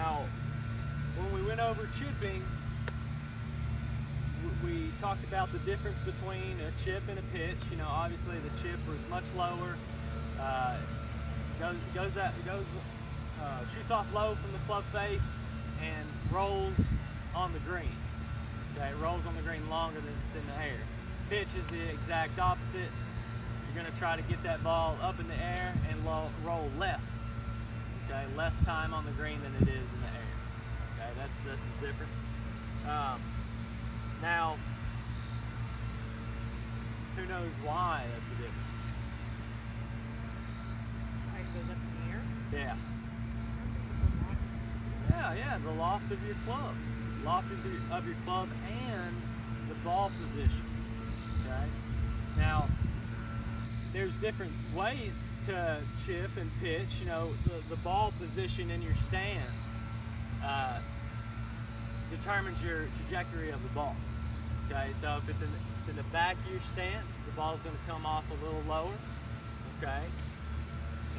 Now, when we went over chipping, we talked about the difference between a chip and a pitch. You know, obviously the chip was much lower, shoots off low from the club face and rolls on the green. Okay, it rolls on the green longer than it's in the air. Pitch is the exact opposite. You're going to try to get that ball up in the air and roll less. Okay, less time on the green than it is in the air. Okay, that's the difference. Now, who knows why that's the difference? It goes up in the air? Yeah. Yeah, the loft of your club. Loft of your club and the ball position. Okay? Now, there's different ways to chip and pitch. You know, the ball position in your stance determines your trajectory of the ball. Okay, so if it's in the back of your stance, the ball is going to come off a little lower. Okay,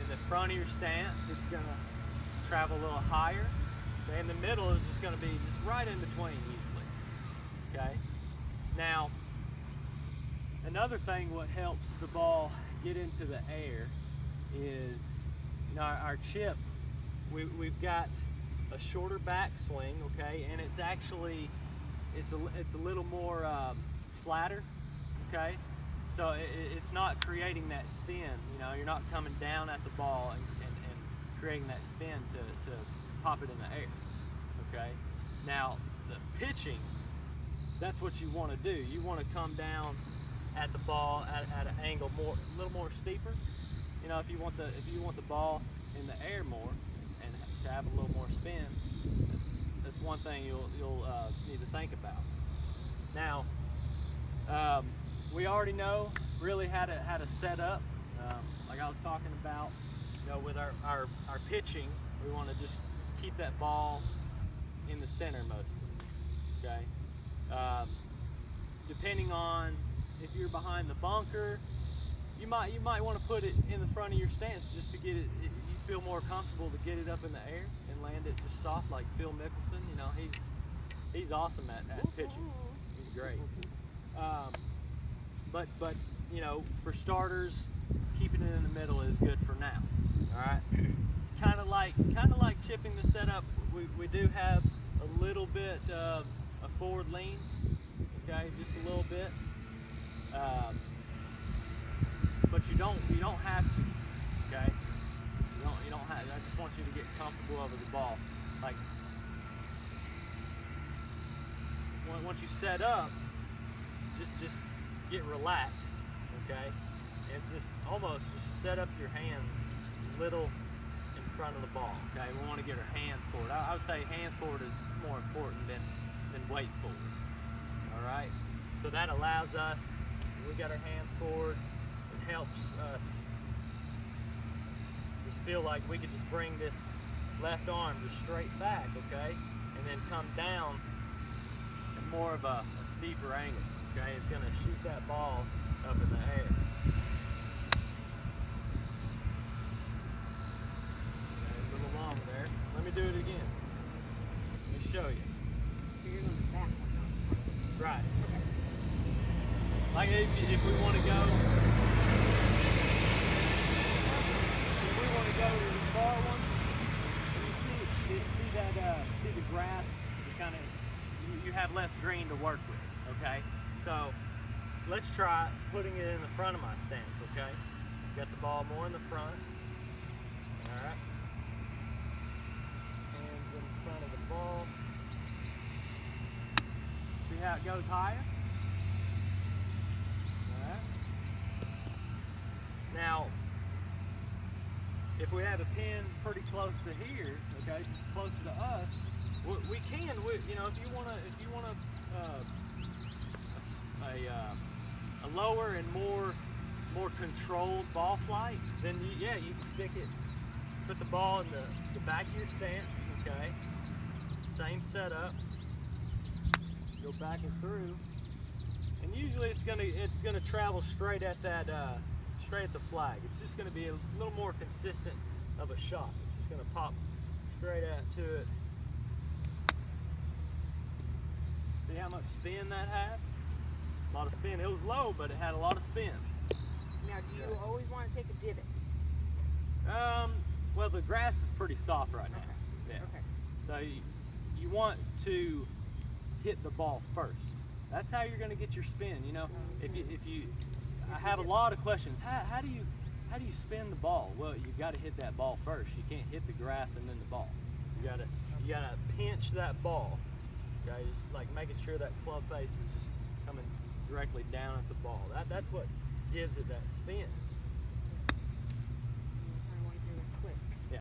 in the front of your stance, it's going to travel a little higher. Okay, in the middle is just going to be just right in between usually. Okay, now another thing what helps the ball get into the air is, you know, our chip. We've got a shorter backswing, okay, and it's actually it's a little more flatter, okay, so it's not creating that spin. You know, you're not coming down at the ball and creating that spin to pop it in the air. Okay, now the pitching, that's what you want to do. You want to come down at the ball at an angle a little more steeper. You know, if you want the ball in the air more and to have a little more spin, that's one thing you'll need to think about. Now, we already know really how to set up. Like I was talking about, you know, with our pitching, we want to just keep that ball in the center mostly. Okay. Depending on if you're behind the bunker, you might want to put it in the front of your stance just to get it. You feel more comfortable to get it up in the air and land it just soft, like Phil Mickelson. You know, he's awesome at pitching. He's great. But you know, for starters, keeping it in the middle is good for now. All right. Kind of like chipping the setup. We do have a little bit of a forward lean. Okay, just a little bit. But you don't have to. Okay. You don't have. I just want you to get comfortable over the ball. Like once you set up, just get relaxed. Okay, and just almost just set up your hands a little in front of the ball. Okay, we want to get our hands forward. I would say hands forward is more important than weight forward. All right, so that allows us. We got our hands forward. It helps us just feel like we could just bring this left arm just straight back, okay, and then come down at more of a steeper angle. Okay, it's going to shoot that ball up in the air. Okay, a little long there. Let me do it again. Let me show you. So you're going back. Right. Like if we want to go, to the far one, and you see the grass. You have less green to work with. Okay. So let's try putting it in the front of my stance, okay? Got the ball more in the front. All right. Hands in front of the ball. See how it goes higher? All right. Now, if we have a pin pretty close to here, okay, just closer to us, we can, you know, if you want a lower and more controlled ball flight, then you can stick it, put the ball in the back of your stance, okay, same setup, go back and through, and usually it's gonna travel straight at that straight at the flag. It's just gonna be a little more consistent of a shot. It's just gonna pop straight out to it See how much spin that has? A lot of spin. It was low, but it had a lot of spin. Now, do you always want to take a divot? Well, the grass is pretty soft right now. Okay. Yeah. Okay. So you want to hit the ball first. That's how you're going to get your spin. You know, if you, I have a lot of questions. How do you spin the ball? Well, you got to hit that ball first. You can't hit the grass and then the ball. You gotta pinch that ball. Okay, just like making sure that club face is just coming directly down at the ball. That's what gives it that spin.